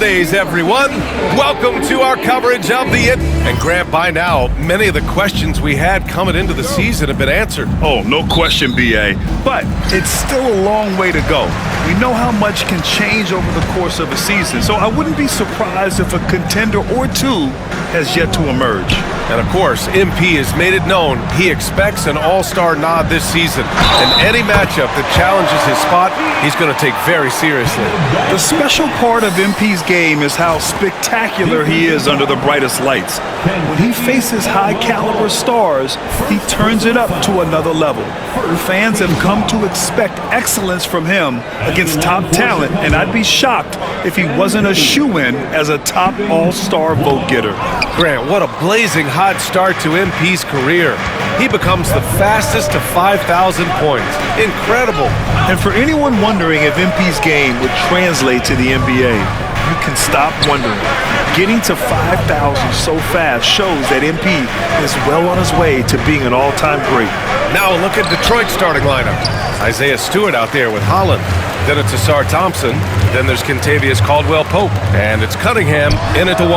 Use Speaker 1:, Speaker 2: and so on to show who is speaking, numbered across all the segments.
Speaker 1: holidays, everyone. Welcome to our coverage of the And Grant, by now, many of the questions we had coming into the season have been answered.
Speaker 2: Oh, no question, B.A. But it's still a long way to go. We know how much can change over the course of a season, so I wouldn't be surprised if a contender or two has yet to emerge.
Speaker 1: And of course, MP has made it known he expects an all-star nod this season. And any matchup that challenges his spot, he's going to take very seriously.
Speaker 2: The special part of MP's game is how spectacular he is under the brightest lights. When he faces high-caliber stars, he turns it up to another level. Fans have come to expect excellence from him against top talent, and I'd be shocked if he wasn't a shoo-in as a top all-star vote getter.
Speaker 1: Grant, what a blazing hot start to MP's career. He becomes the fastest to 5,000 points. Incredible.
Speaker 2: And for anyone wondering if MP's game would translate to the NBA, you can stop wondering. Getting to 5,000 so fast shows that MP is well on his way to being an all-time great.
Speaker 1: Now look at Detroit's starting lineup. Isaiah Stewart out there with Holland. Then it's Ausar Thompson. Then there's Kentavious Caldwell-Pope. And it's Cunningham in at the 1.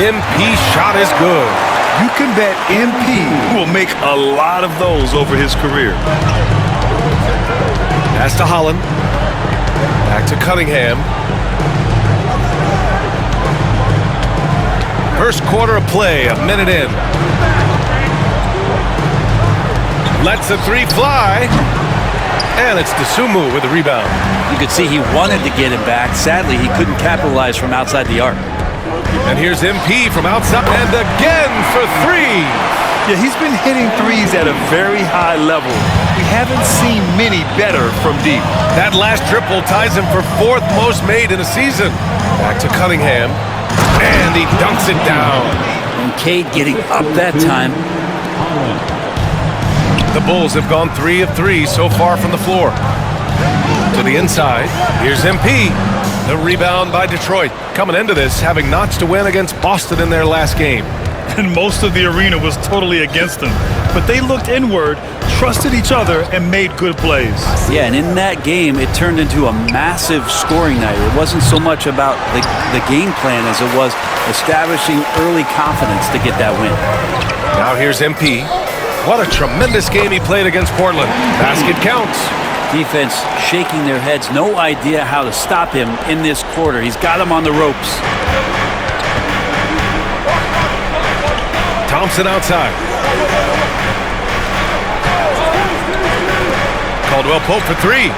Speaker 1: MP's shot is good.
Speaker 2: You can bet MP will make a lot of those over his career.
Speaker 1: Pass to Holland. Back to Cunningham. First quarter of play, a minute in. Lets the three fly. And it's Dosunmu with the rebound.
Speaker 3: You could see he wanted to get it back. Sadly, he couldn't capitalize from outside the arc.
Speaker 1: And here's MP from outside, and again for three.
Speaker 2: Yeah, he's been hitting threes at a very high level. We haven't seen many better from deep.
Speaker 1: That last triple ties him for fourth most made in a season. Back to Cunningham, and he dunks it down.
Speaker 3: And Cade getting up that time.
Speaker 1: The Bulls have gone 3 of 3 so far from the floor. To the inside, here's MP. The rebound by Detroit. Coming into this, having notched a win against Boston in their last game.
Speaker 2: And most of the arena was totally against them. But they looked inward, trusted each other, and made good plays.
Speaker 3: Yeah, and in that game, it turned into a massive scoring night. It wasn't so much about the game plan as it was establishing early confidence to get that win.
Speaker 1: Now here's MP. What a tremendous game he played against Portland. Basket counts.
Speaker 3: Defense shaking their heads. No idea how to stop him in this quarter. He's got him on the ropes.
Speaker 1: Thompson outside. Caldwell-Pope for three.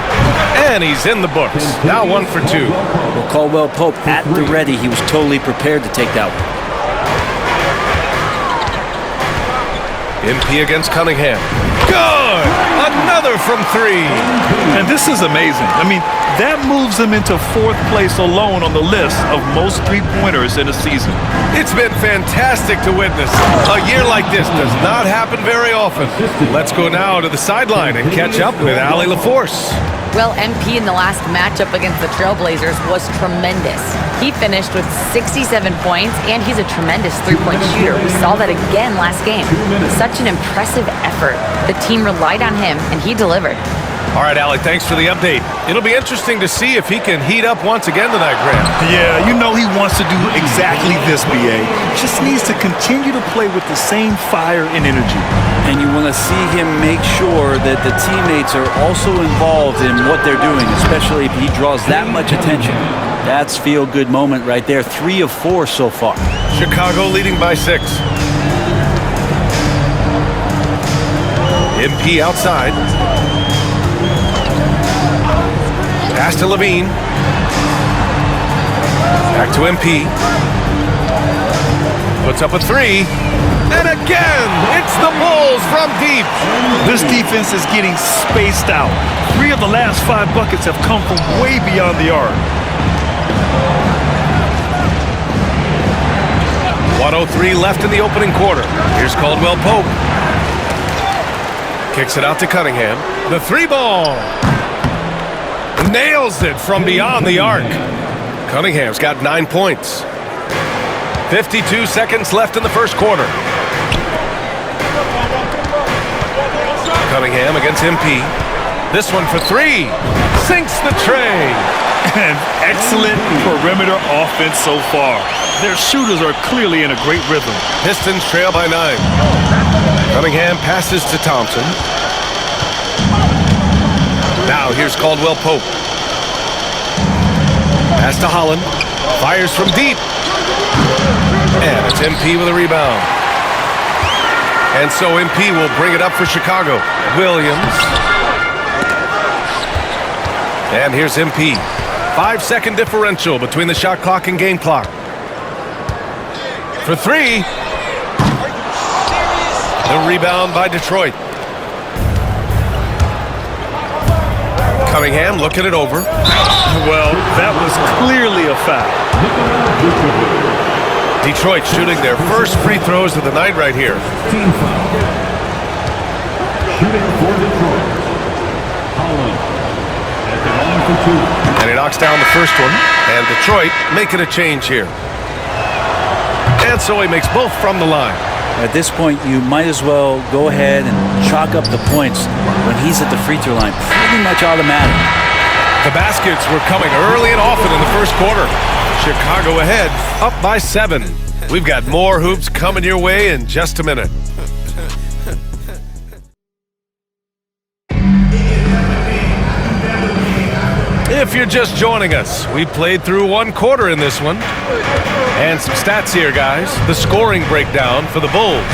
Speaker 1: And he's in the books. Now 1 for 2.
Speaker 3: Well, Caldwell-Pope at the ready. He was totally prepared to take that one.
Speaker 1: MP against Cunningham. Good! Another from 3.
Speaker 2: And this is amazing. I mean, that moves him into 4th place alone on the list of most three-pointers in a season.
Speaker 1: It's been fantastic to witness. A year like this does not happen very often. Let's go now to the sideline and catch up with Allie LaForce.
Speaker 4: Well, MP in the last matchup against the Trailblazers was tremendous. He finished with 67 points, and he's a tremendous three-point shooter. We saw that again last game. Such an impressive effort. The team relied on him, and he delivered.
Speaker 1: All right, Allie, thanks for the update. It'll be interesting to see if he can heat up once again tonight, Grant.
Speaker 2: Yeah, you know he wants to do exactly this, B.A. Just needs to continue to play with the same fire and energy.
Speaker 3: And you want to see him make sure that the teammates are also involved in what they're doing, especially if he draws that much attention. That's feel-good moment right there. 3 of 4 so far.
Speaker 1: Chicago leading by 6. MP outside. Pass to Levine. Back to MP. Puts up a 3. And again, it's the Bulls from deep.
Speaker 2: This defense is getting spaced out. 3 of the last 5 buckets have come from way beyond the arc.
Speaker 1: 1:03 left in the opening quarter. Here's Caldwell-Pope. Kicks it out to Cunningham. The 3-ball. Nails it from beyond the arc. Cunningham's got 9 points. 52 seconds left in the first quarter. Cunningham against MP. This one for three. Sinks the tray.
Speaker 2: And excellent perimeter offense so far. Their shooters are clearly in a great rhythm.
Speaker 1: Pistons trail by 9. Cunningham passes to Thompson. Now here's Caldwell Pope. Pass to Holland. Fires from deep. And it's MP with a rebound. And so MP will bring it up for Chicago. Williams. And here's MP. 5-second differential between the shot clock and game clock. For three. The rebound by Detroit. Cunningham looking it over.
Speaker 2: Well, that was clearly a foul.
Speaker 1: Detroit shooting their first free throws of the night right here.
Speaker 5: Team foul. Shooting for Detroit. Holland. At the line for 2.
Speaker 1: And he knocks down the first one. And Detroit making a change here. And so he makes both from the line.
Speaker 3: At this point, you might as well go ahead and chalk up the points when he's at the free throw line. Pretty much automatic.
Speaker 1: The baskets were coming early and often in the first quarter. Chicago ahead, up by 7. We've got more hoops coming your way in just a minute. If you're just joining us, we played through one quarter in this one. And some stats here, guys. The scoring breakdown for the Bulls.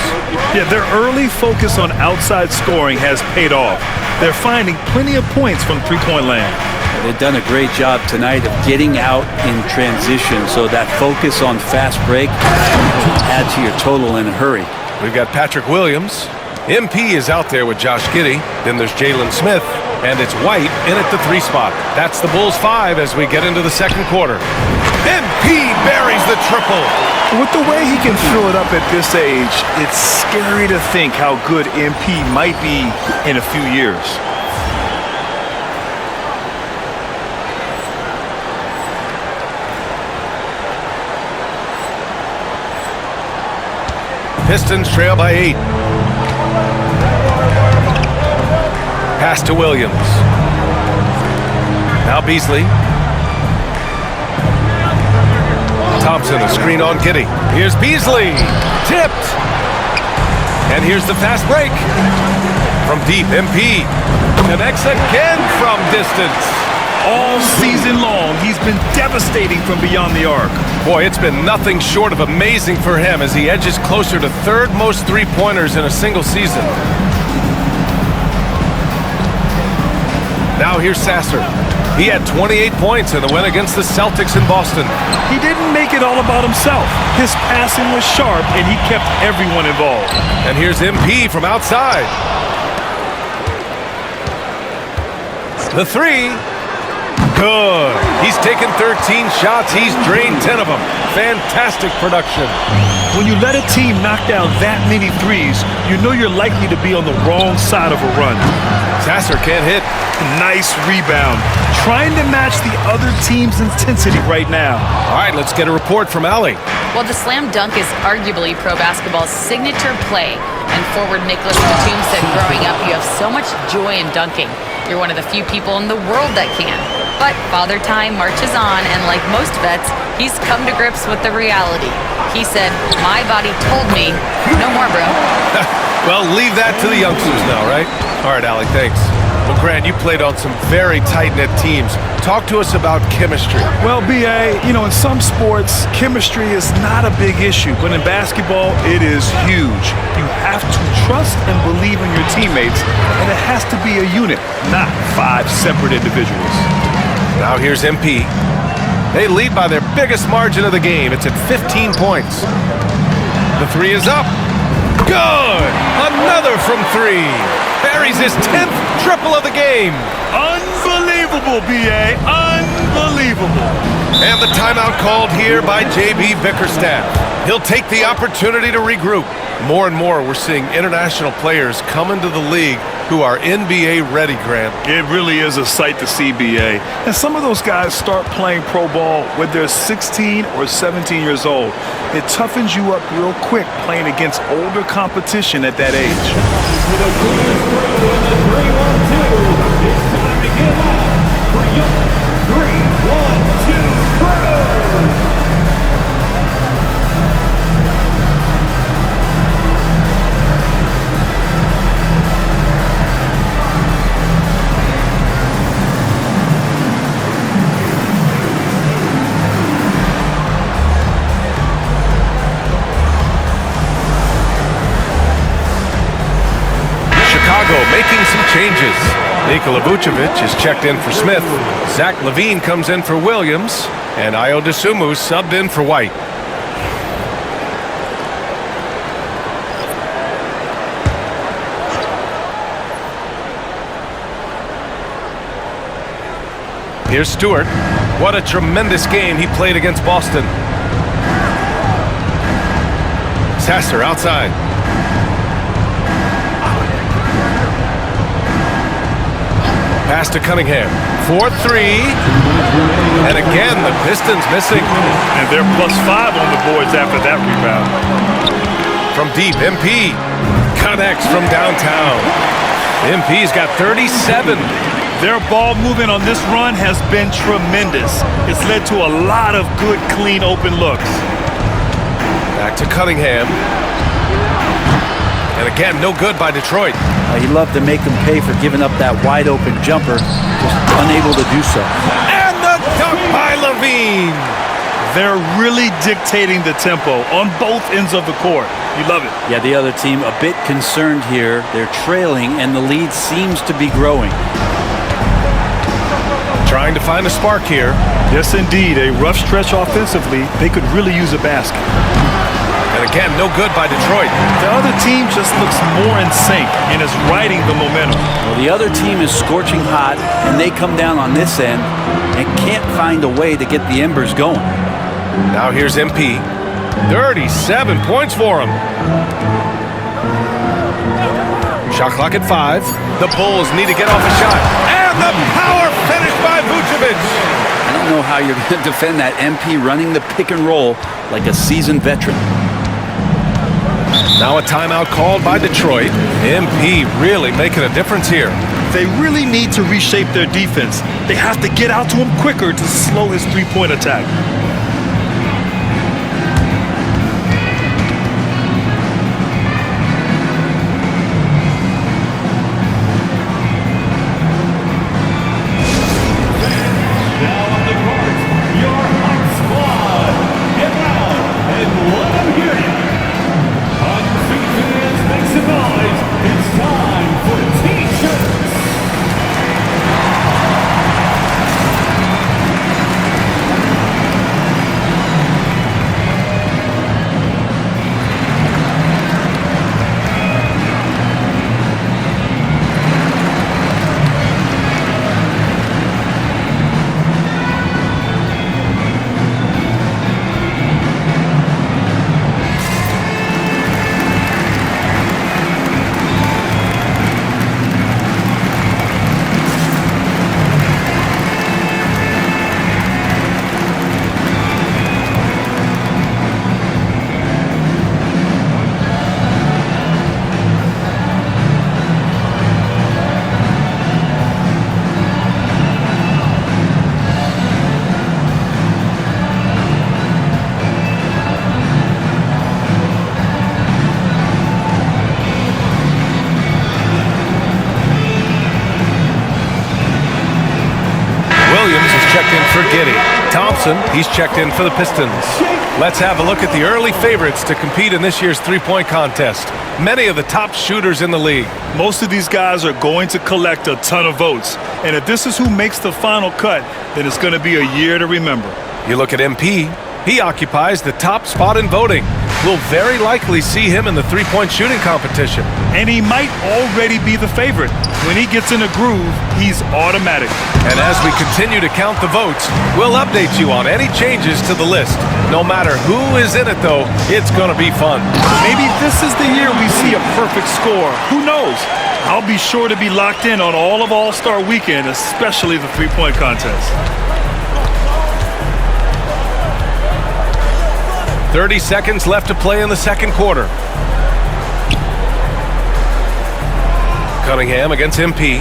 Speaker 2: Yeah, their early focus on outside scoring has paid off. They're finding plenty of points from three-point land.
Speaker 3: They've done a great job tonight of getting out in transition, so that focus on fast break will add to your total in a hurry.
Speaker 1: We've got Patrick Williams. MP is out there with Josh Giddey. Then there's Jalen Smith. And it's White in at the 3 spot. That's the Bulls 5 as we get into the second quarter. MP buries the triple.
Speaker 2: With the way he can fill it up at this age, it's scary to think how good MP might be in a few years.
Speaker 1: Pistons trail by 8. Pass to Williams. Now Beasley. Thompson, a screen on Giddey. Here's Beasley. Tipped. And here's the fast break. From deep, MP connects again from distance.
Speaker 2: All season long, he's been devastating from beyond the arc.
Speaker 1: Boy, it's been nothing short of amazing for him as he edges closer to third most three-pointers in a single season. Now here's Sasser. He had 28 points in the win against the Celtics in Boston.
Speaker 2: He didn't make it all about himself. His passing was sharp, and he kept everyone involved.
Speaker 1: And here's MP from outside. The 3. Good. He's taken 13 shots. He's drained 10 of them. Fantastic production.
Speaker 2: When you let a team knock down that many threes, you know you're likely to be on the wrong side of a run.
Speaker 1: Sasser can't hit.
Speaker 2: Nice rebound. Trying to match the other team's intensity right now.
Speaker 1: All right, let's get a report from Allie.
Speaker 4: Well, the slam dunk is arguably pro basketball's signature play. And forward Nicholas Batum said growing up, you have so much joy in dunking. You're one of the few people in the world that can. But Father Time marches on, and like most vets, he's come to grips with the reality. He said, my body told me, no more, bro.
Speaker 1: Well, leave that to the youngsters now, right? All right, Allie, thanks. Well, Grant, you played on some very tight-knit teams. Talk to us about chemistry.
Speaker 2: Well, B.A., in some sports, chemistry is not a big issue. But in basketball, it is huge. You have to trust and believe in your teammates, and it has to be a unit, not 5 separate individuals.
Speaker 1: Now here's MP. They lead by their biggest margin of the game. It's at 15 points. The 3 is up. Good! Another from 3. Buries his 10th triple of the game.
Speaker 2: Unbelievable, B.A. Unbelievable.
Speaker 1: And the timeout called here by J.B. Bickerstaff. He'll take the opportunity to regroup. More and more, we're seeing international players come into the league who are NBA ready, Grant.
Speaker 2: It really is a sight to see, B.A. And some of those guys start playing pro ball when they're 16 or 17 years old. It toughens you up real quick playing against older competition at that age.
Speaker 1: changes. Nikola Vucevic is checked in for Smith. Zach LaVine comes in for Williams. And Ayo Dosunmu subbed in for White. Here's Stewart. What a tremendous game he played against Boston. Sasser outside. Pass to Cunningham. 4-3. And again, the Pistons missing.
Speaker 2: And they're +5 on the boards after that rebound.
Speaker 1: From deep, MP connects from downtown. MP's got 37.
Speaker 2: Their ball movement on this run has been tremendous. It's led to a lot of good, clean, open looks.
Speaker 1: Back to Cunningham. And again, no good by Detroit.
Speaker 3: He loved to make them pay for giving up that wide open jumper, just unable to do so.
Speaker 1: And the dunk by LaVine.
Speaker 2: They're really dictating the tempo on both ends of the court. You love it.
Speaker 3: Yeah, the other team a bit concerned here. They're trailing, and the lead seems to be growing.
Speaker 1: Trying to find a spark here.
Speaker 2: Yes, indeed. A rough stretch offensively. They could really use a basket.
Speaker 1: And again, no good by Detroit.
Speaker 2: The other team just looks more in sync and is riding the momentum.
Speaker 3: Well, the other team is scorching hot, and they come down on this end and can't find a way to get the embers going.
Speaker 1: Now here's MP. 37 points for him. Shot clock at 5. The Bulls need to get off a shot. And the power finish by Vucevic.
Speaker 3: I don't know how you're going to defend that MP running the pick and roll like a seasoned veteran.
Speaker 1: Now a timeout called by Detroit. MP really making a difference here.
Speaker 2: They really need to reshape their defense. They have to get out to him quicker to slow his three-point attack.
Speaker 1: Checked in for Giddey. Thompson, he's checked in for the Pistons. Let's have a look at the early favorites to compete in this year's three-point contest. Many of the top shooters in the league.
Speaker 2: Most of these guys are going to collect a ton of votes. And if this is who makes the final cut, then it's going to be a year to remember.
Speaker 1: You look at MP, he occupies the top spot in voting. We'll very likely see him in the three-point shooting competition.
Speaker 2: And he might already be the favorite. When he gets in a groove, he's automatic.
Speaker 1: And as we continue to count the votes, we'll update you on any changes to the list. No matter who is in it, though, it's going to be fun.
Speaker 2: Maybe this is the year we see a perfect score. Who knows? I'll be sure to be locked in on all of All-Star Weekend, especially the three-point contest.
Speaker 1: 30 seconds left to play in the second quarter. Cunningham against MP.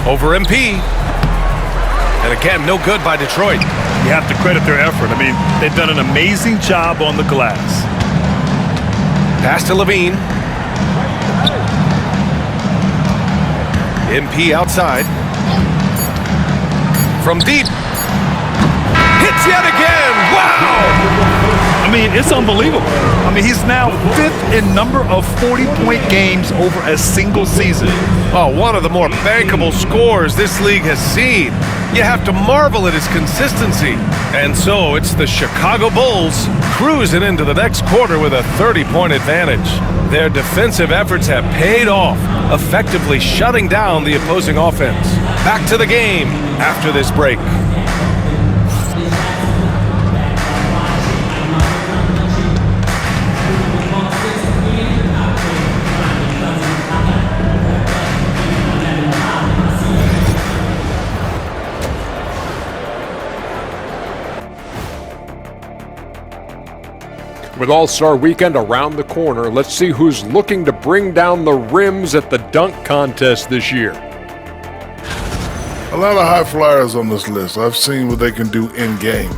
Speaker 1: Over MP. And again, no good by Detroit.
Speaker 2: You have to credit their effort. I mean, they've done an amazing job on the glass.
Speaker 1: Pass to LaVine. MP outside. From deep. Hits yet again. Wow!
Speaker 2: I mean, it's unbelievable. I mean, he's now 5th in number of 40-point games over a single season.
Speaker 1: Oh, one of the more bankable scores this league has seen. You have to marvel at his consistency. And so it's the Chicago Bulls cruising into the next quarter with a 30-point advantage. Their defensive efforts have paid off, effectively shutting down the opposing offense. Back to the game after this break.
Speaker 6: With All-Star Weekend around the corner, let's see who's looking to bring down the rims at the dunk contest this year.
Speaker 7: A lot of high flyers on this list. I've seen what they can do in-game.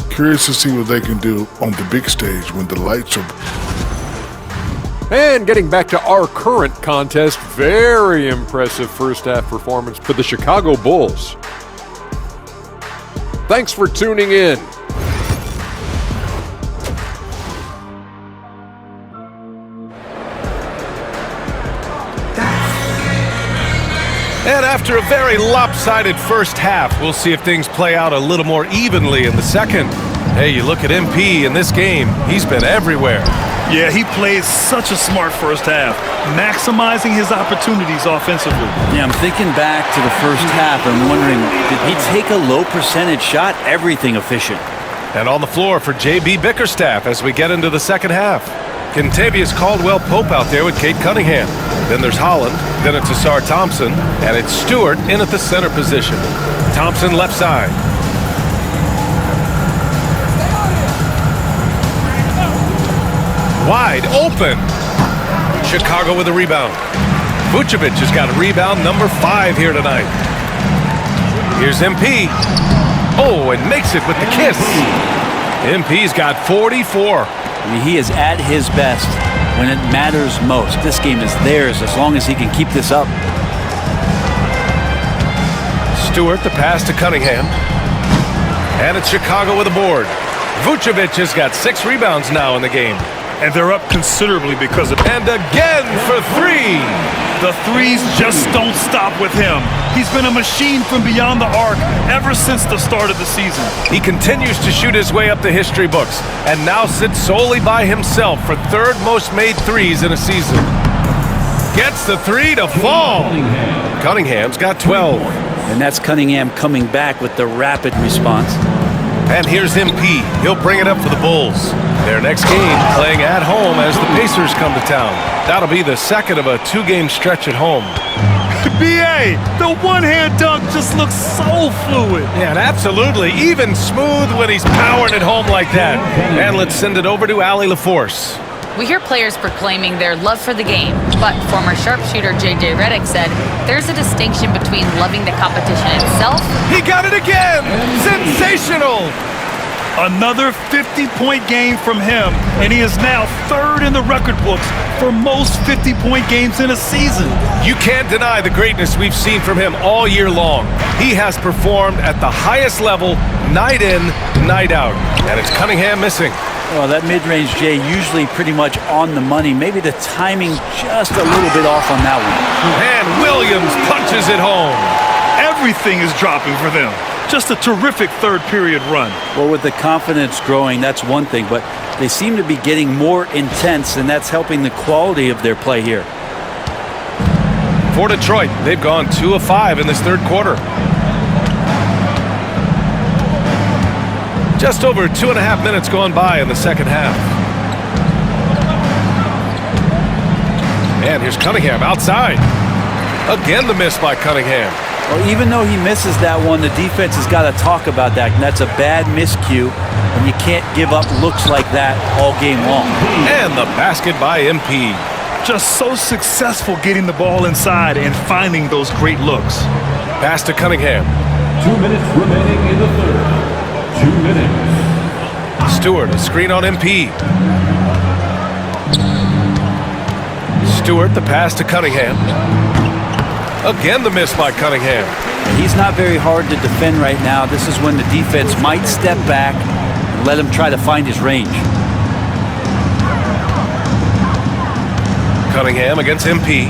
Speaker 7: Curious to see what they can do on the big stage when the lights are...
Speaker 6: And getting back to our current contest, very impressive first-half performance for the Chicago Bulls. Thanks for tuning in.
Speaker 1: And after a very lopsided first half, we'll see if things play out a little more evenly in the second. Hey, you look at MP in this game, he's been everywhere.
Speaker 2: Yeah, he played such a smart first half, maximizing his opportunities offensively.
Speaker 3: Yeah, I'm thinking back to the first half and wondering, did he take a low percentage shot? Everything efficient.
Speaker 1: And on the floor for J.B. Bickerstaff as we get into the second half. Kentavious Caldwell-Pope out there with Cade Cunningham. Then there's Holland, then it's Ausar Thompson, and it's Stewart in at the center position. Thompson left side. Wide open. Chicago with a rebound. Vucevic has got a rebound number 5 here tonight. Here's MP. Oh, and makes it with the kiss. MP's got 44.
Speaker 3: I mean, he is at his best when it matters most. This game is theirs as long as he can keep this up.
Speaker 1: Stewart, the pass to Cunningham. And it's Chicago with a board. Vucevic has got 6 rebounds now in the game.
Speaker 2: And they're up considerably because of...
Speaker 1: And again for 3.
Speaker 2: The threes just don't stop with him. He's been a machine from beyond the arc ever since the start of the season.
Speaker 1: He continues to shoot his way up the history books and now sits solely by himself for 3rd most made threes in a season. Gets the 3 to fall. Cunningham's got 12.
Speaker 3: And that's Cunningham coming back with the rapid response.
Speaker 1: And here's MP. He'll bring it up for the Bulls. Their next game playing at home as the Pacers come to town. That'll be the second of a 2-game stretch at home.
Speaker 2: B.A., the one-hand dunk just looks so fluid.
Speaker 1: Yeah, and absolutely. Even smooth when he's powering it home like that. And let's send it over to Allie LaForce.
Speaker 4: We hear players proclaiming their love for the game, but former sharpshooter J.J. Redick said there's a distinction between loving the competition itself.
Speaker 1: He got it again! Sensational!
Speaker 2: Another 50-point game from him, and he is now 3rd in the record books for most 50-point games in a season.
Speaker 1: You can't deny the greatness we've seen from him all year long. He has performed at the highest level, night in, night out. And it's Cunningham missing.
Speaker 3: Well, that mid-range J usually pretty much on the money. Maybe the timing just a little bit off on that one.
Speaker 1: And Williams punches it home.
Speaker 2: Everything is dropping for them. Just a terrific third-period run.
Speaker 3: Well, with the confidence growing, that's one thing, but they seem to be getting more intense, and that's helping the quality of their play here.
Speaker 1: For Detroit, they've gone 2 of 5 in this third quarter. Just over 2.5 minutes gone by in the second half. And here's Cunningham outside. Again, the miss by Cunningham.
Speaker 3: Well, even though he misses that one, the defense has got to talk about that. And that's a bad miscue, and you can't give up looks like that all game long.
Speaker 1: And the basket by MP.
Speaker 2: Just so successful getting the ball inside and finding those great looks.
Speaker 1: Pass to Cunningham.
Speaker 5: 2 minutes remaining in the third. 2 minutes.
Speaker 1: Stewart, a screen on MP. Stewart, the pass to Cunningham. Again, the miss by Cunningham.
Speaker 3: He's not very hard to defend right now. This is when the defense might step back and let him try to find his range.
Speaker 1: Cunningham against MP.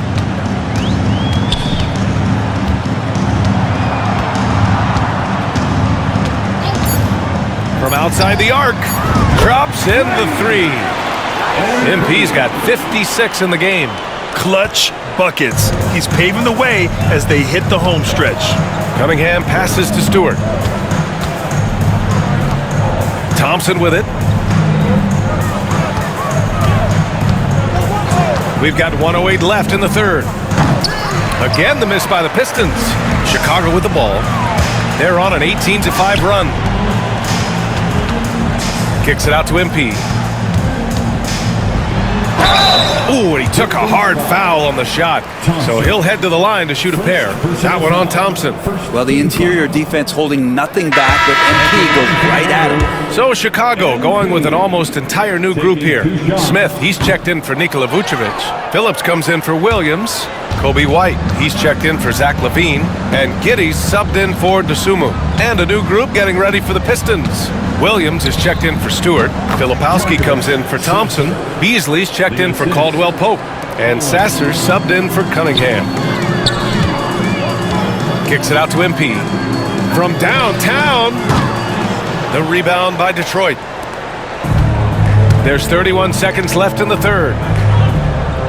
Speaker 1: From outside the arc, drops in the 3. MP's got 56 in the game.
Speaker 2: Clutch buckets. He's paving the way as they hit the home stretch.
Speaker 1: Cunningham passes to Stewart. Thompson with it. We've got 1:08 left in the third. Again, the miss by the Pistons. Chicago with the ball. They're on an 18-5 run. Kicks it out to MP. Ooh, and he took a hard foul on the shot. So he'll head to the line to shoot a pair. That one on Thompson.
Speaker 3: Well, the interior defense holding nothing back, but MP goes right at him.
Speaker 1: So Chicago going with an almost entire new group here. Smith, he's checked in for Nikola Vucevic. Phillips comes in for Williams. Kobe White, he's checked in for Zach LaVine. And Giddey's subbed in for Dosunmu. And a new group getting ready for the Pistons. Williams is checked in for Stewart. Filipowski comes in for Thompson. Beasley's checked in for Caldwell Pope. And Sasser subbed in for Cunningham. Kicks it out to MP. From downtown, the rebound by Detroit. There's 31 seconds left in the third.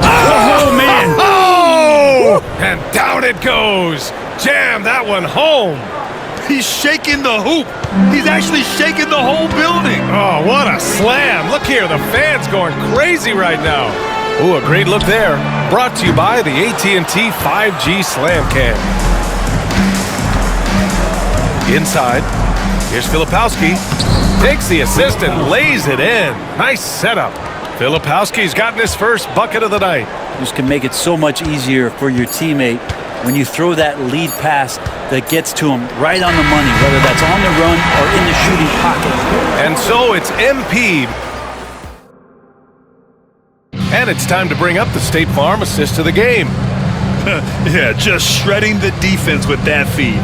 Speaker 2: Oh, man!
Speaker 1: Oh! And down it goes. Jam that one home.
Speaker 2: He's shaking the hoop. He's actually shaking the whole building.
Speaker 1: Oh, what a slam. Look here, the fans going crazy right now. Ooh, a great look there. Brought to you by the AT&T 5G Slam Cam. Inside, here's Filipowski. Takes the assist and lays it in. Nice setup. Filipowski's gotten his first bucket of the night.
Speaker 3: This can make it so much easier for your teammate when you throw that lead pass that gets to him right on the money, whether that's on the run or in the shooting pocket.
Speaker 1: And so it's MP. And it's time to bring up the State Farm assist of the game.
Speaker 2: Yeah, just shredding the defense with that feed.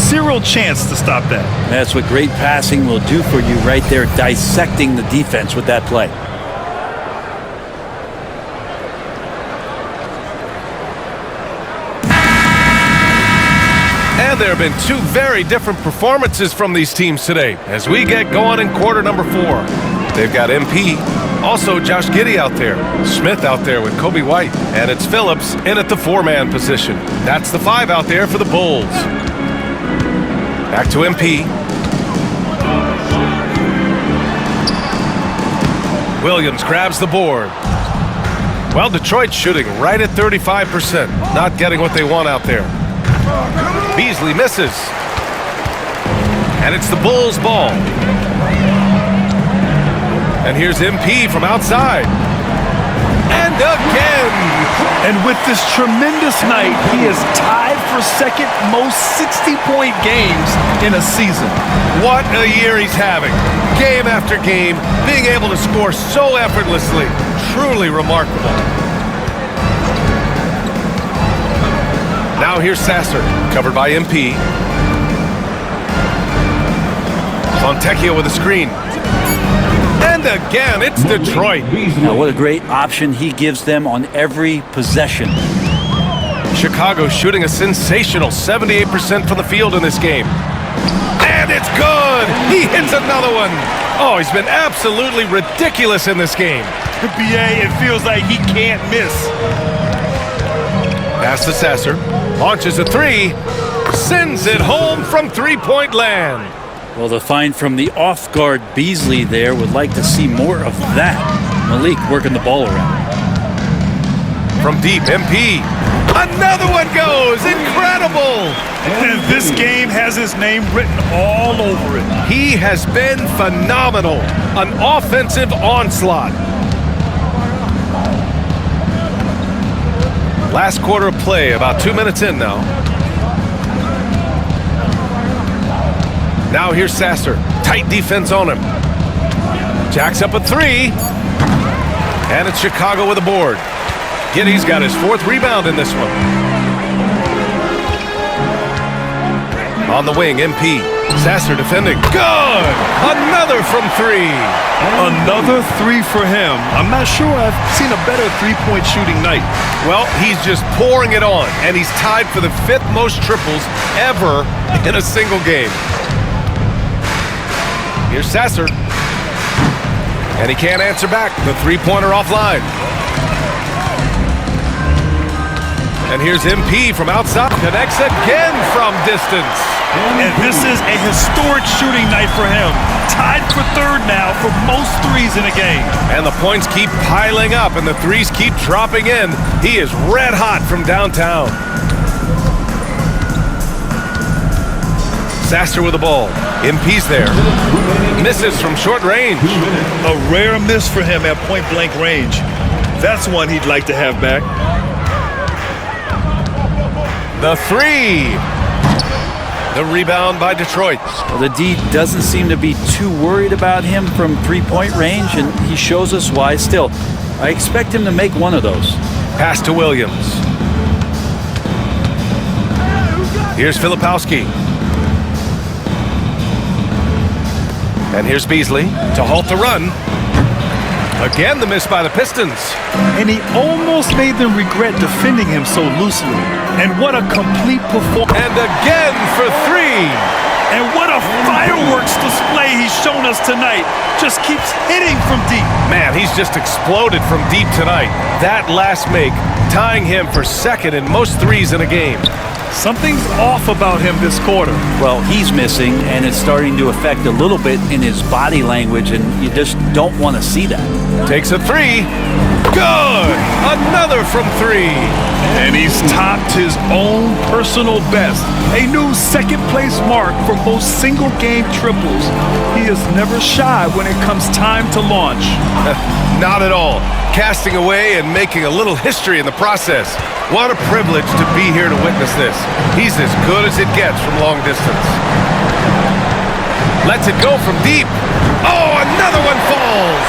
Speaker 2: Zero chance to stop that.
Speaker 3: That's what great passing will do for you right there, dissecting the defense with that play.
Speaker 1: And there have been two very different performances from these teams today as we get going in quarter number 4. They've got MP, also Josh Giddey out there, Smith out there with Kobe White, and it's Phillips in at the 4-man position. That's the 5 out there for the Bulls. Back to MP. Williams grabs the board. Well, Detroit's shooting right at 35%, not getting what they want out there. Beasley misses. And it's the Bulls' ball. And here's MP from outside. And again!
Speaker 2: And with this tremendous night, he is tied for second most 60-point games in a season.
Speaker 1: What a year he's having. Game after game, being able to score so effortlessly. Truly remarkable. Now here's Sasser, covered by MP. Fontecchio with a screen. And again, it's Detroit.
Speaker 3: Now, what a great option he gives them on every possession.
Speaker 1: Chicago shooting a sensational 78% from the field in this game. And it's good! He hits another one! Oh, he's been absolutely ridiculous in this game.
Speaker 2: BA, it feels like he can't miss.
Speaker 1: Pass to Sasser. Launches a 3. Sends it home from three-point land.
Speaker 3: Well, the find from the off-guard Beasley there would like to see more of that. Malik working the ball around.
Speaker 1: From deep, MP. Another one goes! Incredible!
Speaker 2: And this game has his name written all over it.
Speaker 1: He has been phenomenal. An offensive onslaught. Last quarter of play, about 2 minutes in now. Now here's Sasser. Tight defense on him. Jacks up a 3. And it's Chicago with a board. Giddey's got his 4th rebound in this one. On the wing, MP. Sasser defending. Good! Another from three.
Speaker 2: Another three for him. I'm not sure I've seen a better three-point shooting night.
Speaker 1: Well, he's just pouring it on, and he's tied for the 5th most triples ever in a single game. Here's Sasser. And he can't answer back. The three-pointer offline. And here's MP from outside. Connects again from distance.
Speaker 2: And this is a historic shooting night for him. Tied for 3rd now for most threes in a game.
Speaker 1: And the points keep piling up, and the threes keep dropping in. He is red hot from downtown. Sasser with the ball. MP's there. Misses from short range.
Speaker 2: A rare miss for him at point-blank range. That's one he'd like to have back.
Speaker 1: The three. The rebound by Detroit.
Speaker 3: Well, the D doesn't seem to be too worried about him from three-point range, and he shows us why still. I expect him to make one of those.
Speaker 1: Pass to Williams. Here's Filipowski. And here's Beasley to halt the run. Again, the miss by the Pistons.
Speaker 2: And he almost made them regret defending him so loosely. And what a complete performance.
Speaker 1: And again for three.
Speaker 2: And what a fireworks display he's shown us tonight. Just keeps hitting from deep.
Speaker 1: Man, he's just exploded from deep tonight. That last make, tying him for 2nd in most threes in a game.
Speaker 2: Something's off about him this quarter.
Speaker 3: Well, he's missing, and it's starting to affect a little bit in his body language, and you just don't want to see that.
Speaker 1: Takes a three. Good! Another from three.
Speaker 2: And he's topped his own personal best. A new 2nd place mark for most single-game triples. He is never shy when it comes time to launch.
Speaker 1: Not at all. Casting away and making a little history in the process. What a privilege to be here to witness this. He's as good as it gets from long distance. Lets it go from deep. Oh, another one falls.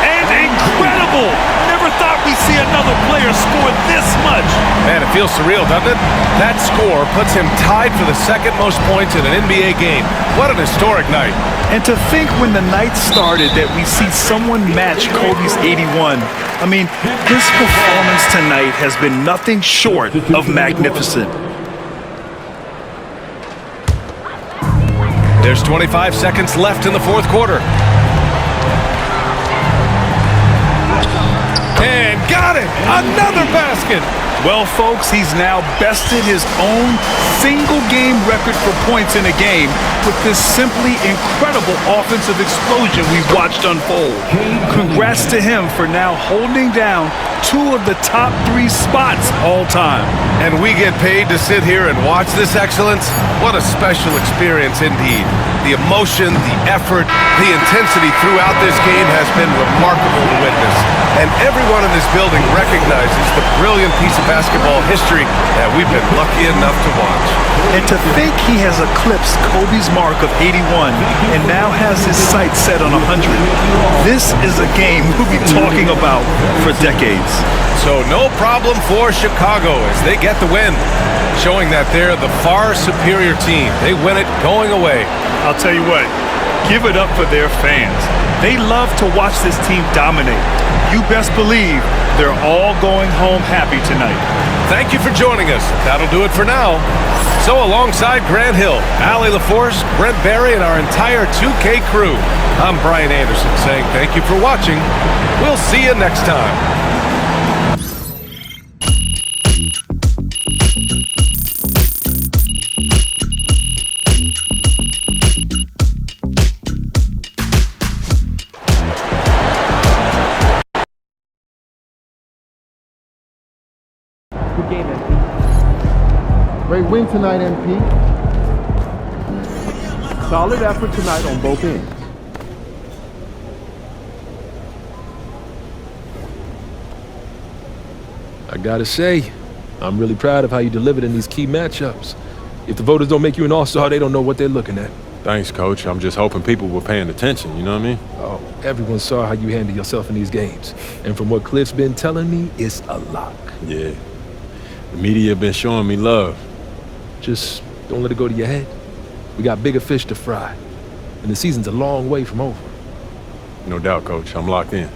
Speaker 2: And incredible! Never thought we'd see another player score this much.
Speaker 1: Man, it feels surreal, doesn't it? That score puts him tied for the 2nd most points in an NBA game. What an historic night.
Speaker 2: And to think when the night started that we see someone match Kobe's 81. I mean, his performance tonight has been nothing short of magnificent.
Speaker 1: There's 25 seconds left in the 4th quarter. And got it! Another basket!
Speaker 2: Well, folks, he's now bested his own single-game record for points in a game with this simply incredible offensive explosion we watched unfold. Congrats to him for now holding down 2 of the top 3 spots all time.
Speaker 1: And we get paid to sit here and watch this excellence? What a special experience indeed. The emotion, the effort, the intensity throughout this game has been remarkable to witness. And everyone in this building recognizes the brilliant piece of basketball history that we've been lucky enough to watch.
Speaker 2: And to think he has eclipsed Kobe's mark of 81 and now has his sights set on 100. This is a game we'll be talking about for decades.
Speaker 1: So no problem for Chicago as they get the win, showing that they're the far superior team. They win it going away.
Speaker 2: I'll tell you what, give it up for their fans. They love to watch this team dominate. You best believe they're all going home happy tonight.
Speaker 1: Thank you for joining us. That'll do it for now. So alongside Grant Hill, Allie LaForce, Brent Barry, and our entire 2K crew, I'm Brian Anderson saying thank you for watching. We'll see you next time.
Speaker 8: Good game, MP. Great win tonight, MP. Solid effort tonight on both ends.
Speaker 9: I gotta say, I'm really proud of how you delivered in these key matchups. If the voters don't make you an all-star, they don't know what they're looking at.
Speaker 10: Thanks, Coach. I'm just hoping people were paying attention, you know what I mean?
Speaker 9: Oh, everyone saw how you handle yourself in these games. And from what Cliff's been telling me, it's a lock.
Speaker 10: Yeah. The media have been showing me love.
Speaker 9: Just don't let it go to your head. We got bigger fish to fry, and the season's a long way from over.
Speaker 10: No doubt, Coach. I'm locked in.